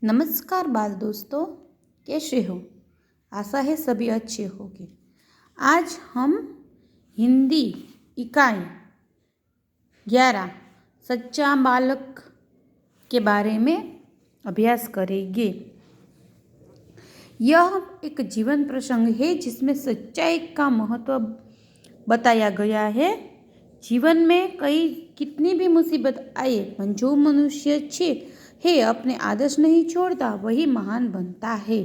नमस्कार बाल दोस्तों, कैसे हो? आशा है सभी अच्छे होंगे। आज हम हिंदी इकाई 11 सच्चा बालक के बारे में अभ्यास करेंगे। यह एक जीवन प्रसंग है जिसमें सच्चाई का महत्व बताया गया है। जीवन में कितनी भी मुसीबत आए, पर जो मनुष्य है अपने आदर्श नहीं छोड़ता, वही महान बनता है।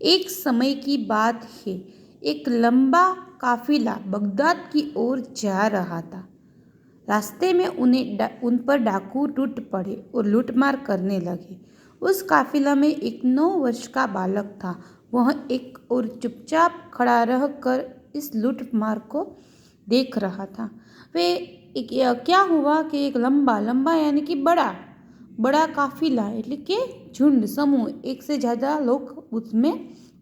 एक समय की बात है, एक लंबा काफिला बगदाद की ओर जा रहा था। रास्ते में उन पर डाकू टूट पड़े और लूटमार करने लगे। उस काफिला में एक 9 वर्ष का बालक था। वह एक और चुपचाप खड़ा रहकर इस लूटमार को देख रहा था। क्या हुआ कि एक लंबा यानी कि बड़ा काफिला એટલે કે झुंड समूह, एक से ज़्यादा लोग उसमें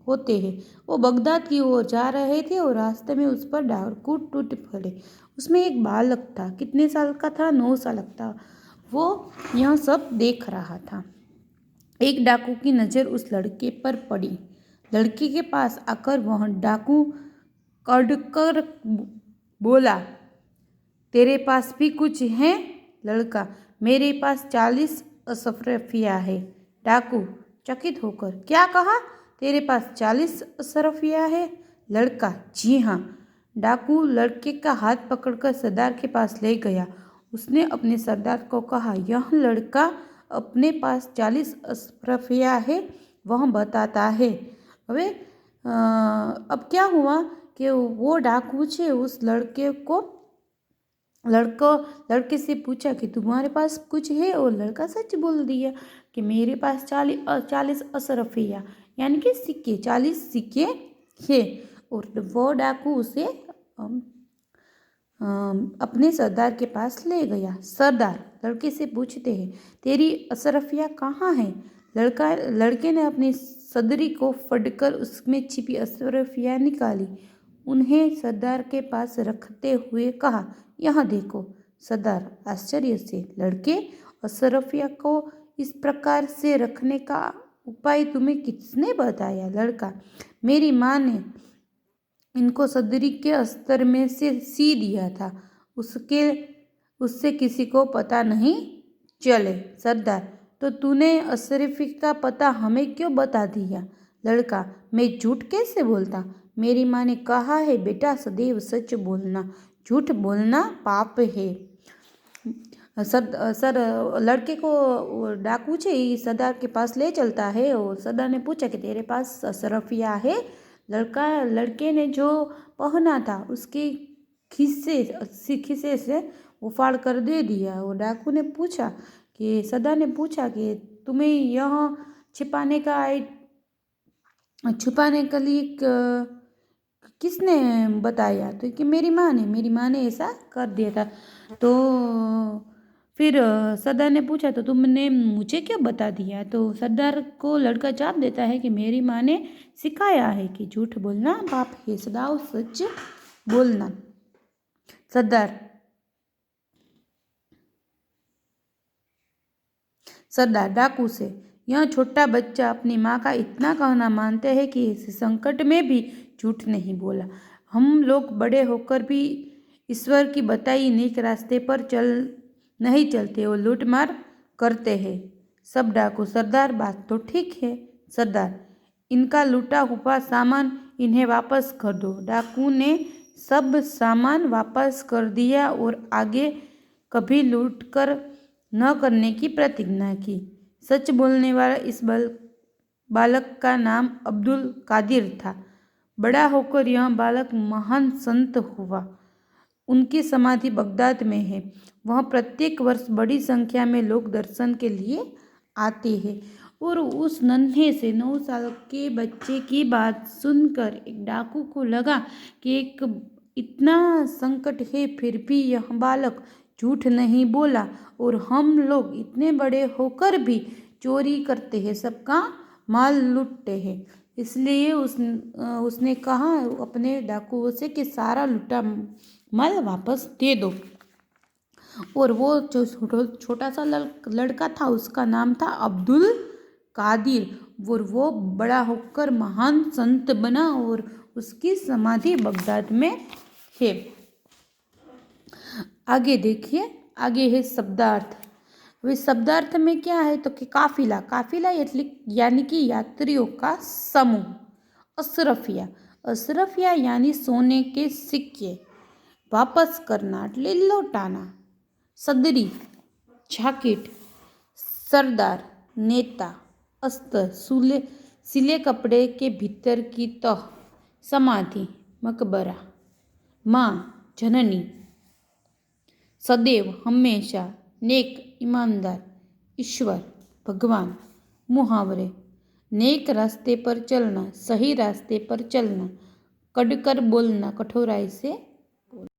होते हैं, वो बगदाद की ओर जा रहे थे और रास्ते में उस पर डाकू टूट पड़े। उसमें एक बालक था। कितने साल का था? 9 साल का था। वो यह सब देख रहा था। एक डाकू की नज़र उस लड़के पर पड़ी। लड़के के पास आकर वह डाकू कड़कर बोला, तेरे पास भी कुछ है? लड़का, मेरे पास 40 अशरफिया है। डाकू चकित होकर, क्या कहा? तेरे पास 40 अशरफिया है? लड़का, जी हाँ। डाकू लड़के का हाथ पकड़कर सरदार के पास ले गया। उसने अपने सरदार को कहा, यह लड़का अपने पास 40 अशरफिया है, वह बताता है। अब क्या हुआ कि वो डाकू छे उस लड़के से पूछा कि तुम्हारे पास कुछ है? और लड़का सच बोल दिया कि मेरे पास 40 अशरफिया यानी कि सिक्के, 40 सिक्के है। और वो डाकू उसे अपने सरदार के पास ले गया। सरदार लड़के से पूछते हैं, तेरी अशरफिया कहाँ है? लड़के ने अपनी सदरी को फटकर उसमें छिपी अशरफिया निकाली। उन्हें सरदार के पास रखते हुए कहा, यहाँ देखो। सरदार आश्चर्य से, लड़के, अशरफिया को इस प्रकार से रखने का उपाय तुम्हें किसने बताया? लड़का, मेरी माँ ने इनको सदरी के अस्तर में से सी दिया था, उससे किसी को पता नहीं चले। सरदार, तो तूने अशरफी का पता हमें क्यों बता दिया? लड़का, मैं झूठ कैसे बोलता? मेरी माँ ने कहा है बेटा, सदैव सच बोलना, झूठ बोलना पाप है। सर लड़के को डाकू सरदार के पास ले चलता है और सरदार ने पूछा कि तेरे पास अशरफिया है? लड़के ने जो पहना था उसके खिस्से से उफाड़ कर दे दिया। और डाकू ने पूछा कि सरदार ने पूछा कि तुम्हें यह छिपाने के लिए किसने बताया? तो कि मेरी माँ ने ऐसा कर दिया था। तो फिर सरदार ने पूछा, तो तुमने मुझे क्यों बता दिया? तो सरदार को लड़का जवाब देता है कि मेरी माँ ने सिखाया है कि झूठ बोलना पाप है, सदा सच बोलना। सरदार डाकू से, यह छोटा बच्चा अपनी माँ का इतना कहना मानते हैं कि इस संकट में भी झूठ नहीं बोला। हम लोग बड़े होकर भी ईश्वर की बताई नेक रास्ते पर नहीं चलते और लूटमार करते हैं। सब डाकू, सरदार, बात तो ठीक है। सरदार, इनका लूटा हुआ सामान इन्हें वापस कर दो। डाकू ने सब सामान वापस कर दिया और आगे कभी लूट कर न करने की प्रतिज्ञा की। सच बोलने वाला इस बालक का नाम अब्दुल कादिर था। बड़ा होकर यह बालक महान संत हुआ। उनकी समाधि बगदाद में है। वह प्रत्येक वर्ष बड़ी संख्या में लोग दर्शन के लिए आते हैं। और उस नन्हे से 9 साल के बच्चे की बात सुनकर एक डाकू को लगा कि एक इतना संकट है, फिर भी यह बालक झूठ नहीं बोला और हम लोग इतने बड़े होकर भी चोरी करते हैं, सबका माल लूटते हैं। इसलिए उसने कहा अपने डाकुओं से कि सारा लूटा माल वापस दे दो। और वो जो छोटा सा लड़का था उसका नाम था अब्दुल कादिर और वो बड़ा होकर महान संत बना और उसकी समाधि बगदाद में है। आगे देखिए, आगे है शब्दार्थ। वे शब्दार्थ में क्या है तो कि काफिला, काफिला यानी कि यात्रियों का समूह। अशरफिया, अशरफिया यानी सोने के सिक्के। वापस करना એટલે लौटाना। सदरी, जैकेट। सरदार, नेता। अस्तर, सिले कपड़े के भीतर की तह। समाधि, मकबरा। माँ, जननी। सदैव, हमेशा। नेक, ईमानदार। ईश्वर, भगवान। मुहावरे, नेक रास्ते पर चलना, सही रास्ते पर चलना, कड़कर बोलना, कठोराई से